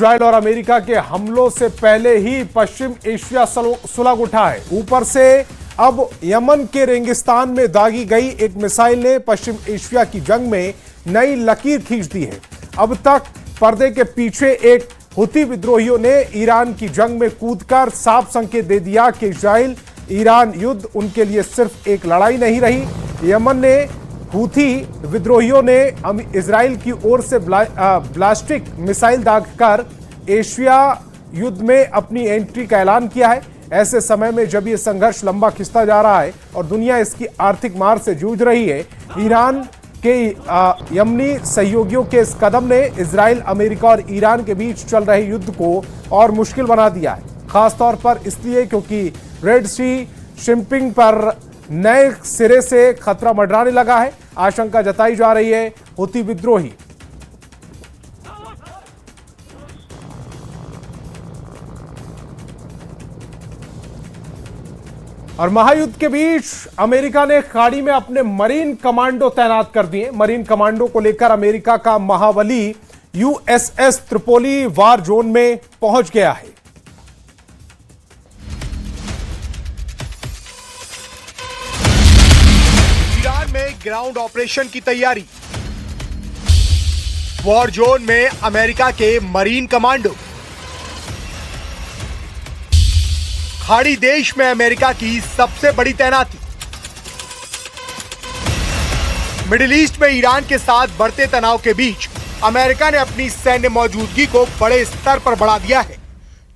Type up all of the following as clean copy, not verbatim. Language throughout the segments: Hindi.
इजराइल और अमेरिका के हमलों से पहले ही पश्चिम एशिया सुलग उठा है। ऊपर से अब यमन के रेगिस्तान में दागी गई एक मिसाइल ने पश्चिम एशिया की जंग में नई लकीर खींच दी है। अब तक पर्दे के पीछे एक हुती विद्रोहियों ने ईरान की जंग में कूदकर साफ संकेत दे दिया कि इजराइल ईरान युद्ध उनके लिए सिर्फ एक लड़ाई नहीं रही। यमन ने हुती विद्रोहियों ने इजराइल की ओर से ब्लास्टिक मिसाइल दागकर एशिया युद्ध में अपनी एंट्री का ऐलान किया है। ऐसे समय में जब ये संघर्ष लंबा खिंचता जा रहा है और दुनिया इसकी आर्थिक मार से जूझ रही है, ईरान के यमनी सहयोगियों के इस कदम ने इजराइल, अमेरिका और ईरान के बीच चल रहे युद्ध को और मुश्किल बना दिया है। खासतौर पर इसलिए क्योंकि रेड सी शिपिंग पर नए सिरे से खतरा मंडराने लगा है। आशंका जताई जा रही है हुती विद्रोही और महायुद्ध के बीच अमेरिका ने खाड़ी में अपने मरीन कमांडो तैनात कर दिए। मरीन कमांडो को लेकर अमेरिका का महाबली यूएसएस त्रिपोली वार जोन में पहुंच गया है। ईरान में ग्राउंड ऑपरेशन की तैयारी, वॉर जोन में अमेरिका के मरीन कमांडो, खाड़ी देश में अमेरिका की सबसे बड़ी तैनाती, मिडिल ईस्ट में ईरान के साथ बढ़ते तनाव के बीच अमेरिका ने अपनी सैन्य मौजूदगी को बड़े स्तर पर बढ़ा दिया है।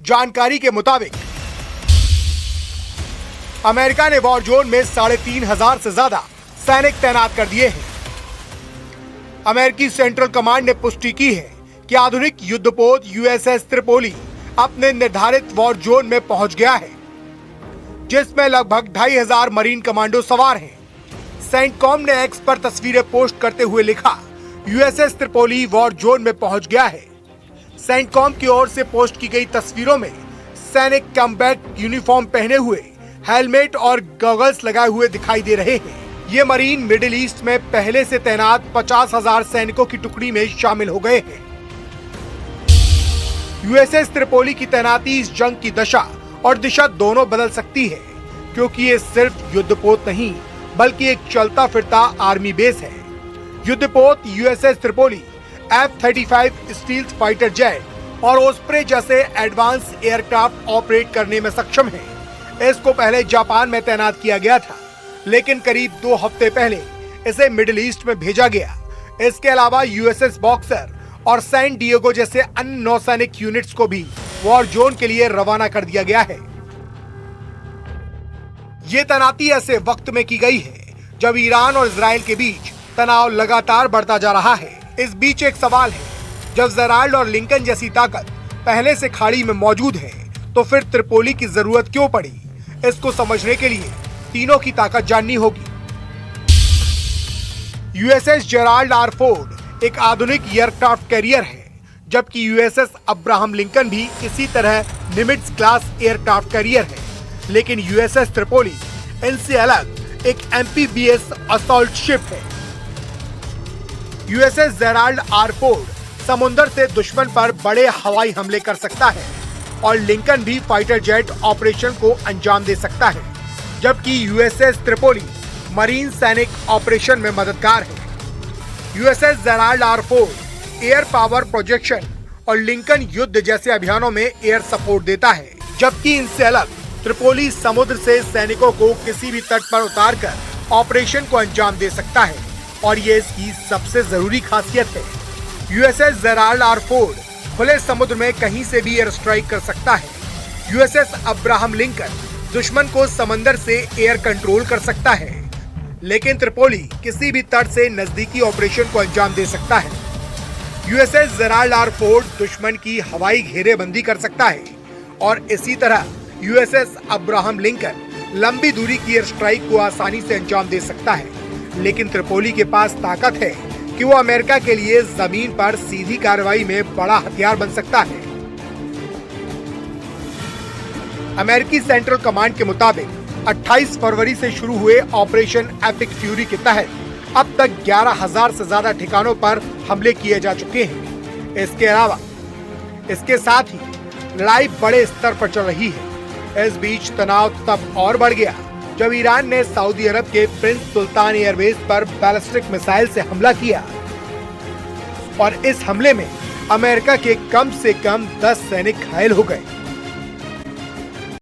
जानकारी के मुताबिक अमेरिका ने वॉर जोन में 3,500 से ज्यादा सैनिक तैनात कर दिए हैं। अमेरिकी सेंट्रल कमांड ने पुष्टि की है कि आधुनिक युद्धपोत यूएसएस त्रिपोली अपने निर्धारित वॉर जोन में पहुंच गया है, जिसमें लगभग 2,500 मरीन कमांडो सवार हैं। सेंटकॉम ने एक्स पर तस्वीरें पोस्ट करते हुए लिखा, यूएसएस त्रिपोली वॉर जोन में पहुंच गया है। सेंटकॉम की ओर से पोस्ट की गई तस्वीरों में सैनिक कॉम्बैट यूनिफॉर्म पहने हुए, हेलमेट और गॉगल्स लगाए हुए दिखाई दे रहे हैं। ये मरीन मिडिल ईस्ट में पहले से तैनात 50,000 सैनिकों की टुकड़ी में शामिल हो गए हैं। यूएसएस त्रिपोली की तैनाती इस जंग की दशा और दिशा दोनों बदल सकती है, क्योंकि ये सिर्फ युद्धपोत नहीं बल्कि एक चलता फिरता आर्मी बेस है। युद्धपोत USS Tripoli F-35 stealth fighter jet और ओस्प्रे जैसे एडवांस एयरक्राफ्ट ऑपरेट करने में सक्षम है। इसको पहले जापान में तैनात किया गया था, लेकिन करीब 2 हफ्ते पहले इसे मिडिल ईस्ट में भेजा गया। इसके अलावा यूएसएस बॉक्सर और सैन डिएगो जैसे अन्य नौसैनिक यूनिट्स को भी वॉर जोन के लिए रवाना कर दिया गया है। ये तैनाती ऐसे वक्त में की गई है जब ईरान और इजराइल के बीच तनाव लगातार बढ़ता जा रहा है। इस बीच एक सवाल है, जब जेराल्ड और लिंकन जैसी ताकत पहले से खाड़ी में मौजूद है, तो फिर त्रिपोली की जरूरत क्यों पड़ी? इसको समझने के लिए तीनों की ताकत जाननी होगी। यूएसएस जेराल्ड आर फोर्ड एक आधुनिक एयरक्राफ्ट कैरियर है, जबकि यूएसएस अब्राहम लिंकन भी इसी तरह निमिट्ज क्लास एयरक्राफ्ट कैरियर है। लेकिन यूएसएस त्रिपोली इनसे अलग एक एमपीबीएस असॉल्ट शिप है। यूएसएस जेराल्ड आर फोर्ड समुद्र से दुश्मन पर बड़े हवाई हमले कर सकता है और लिंकन भी फाइटर जेट ऑपरेशन को अंजाम दे सकता है, जबकि यूएसएस त्रिपोली मरीन सैनिक ऑपरेशन में मददगार है। USS Gerald R Ford air power projection और लिंकन युद्ध जैसे अभियानों में एयर सपोर्ट देता है, जबकि इनसे अलग त्रिपोली समुद्र से सैनिकों को किसी भी तट पर उतारकर ऑपरेशन को अंजाम दे सकता है और ये इसकी सबसे जरूरी खासियत है। यूएसएस जेराल्ड आर फोर्ड खुले समुद्र में कहीं से भी एयर स्ट्राइक कर सकता है। यूएसएस अब्राहम लिंकन दुश्मन को समंदर से एयर कंट्रोल कर सकता है, लेकिन त्रिपोली किसी भी तट से नजदीकी ऑपरेशन को अंजाम दे सकता है। यूएसएस जेराल्ड आर फोर्ड दुश्मन की हवाई घेरेबंदी कर सकता है और इसी तरह यूएसएस अब्राहम लिंकन लंबी दूरी की एयर स्ट्राइक को आसानी से अंजाम दे सकता है। लेकिन त्रिपोली के पास ताकत है कि वो अमेरिका के लिए जमीन पर सीधी कार्रवाई में बड़ा हथियार बन सकता है। अमेरिकी सेंट्रल कमांड के मुताबिक 28 फरवरी से शुरू हुए ऑपरेशन एपिक फ्यूरी के तहत अब तक 11,000 से ज्यादा ठिकानों पर हमले किए जा चुके हैं। इसके अलावा इसके साथ ही लड़ाई बड़े स्तर पर चल रही है। इस बीच तनाव तब और बढ़ गया जब ईरान ने सऊदी अरब के प्रिंस सुल्तान एयरबेस पर बैलिस्टिक मिसाइल से हमला किया और इस हमले में अमेरिका के कम से कम 10 सैनिक घायल हो गए।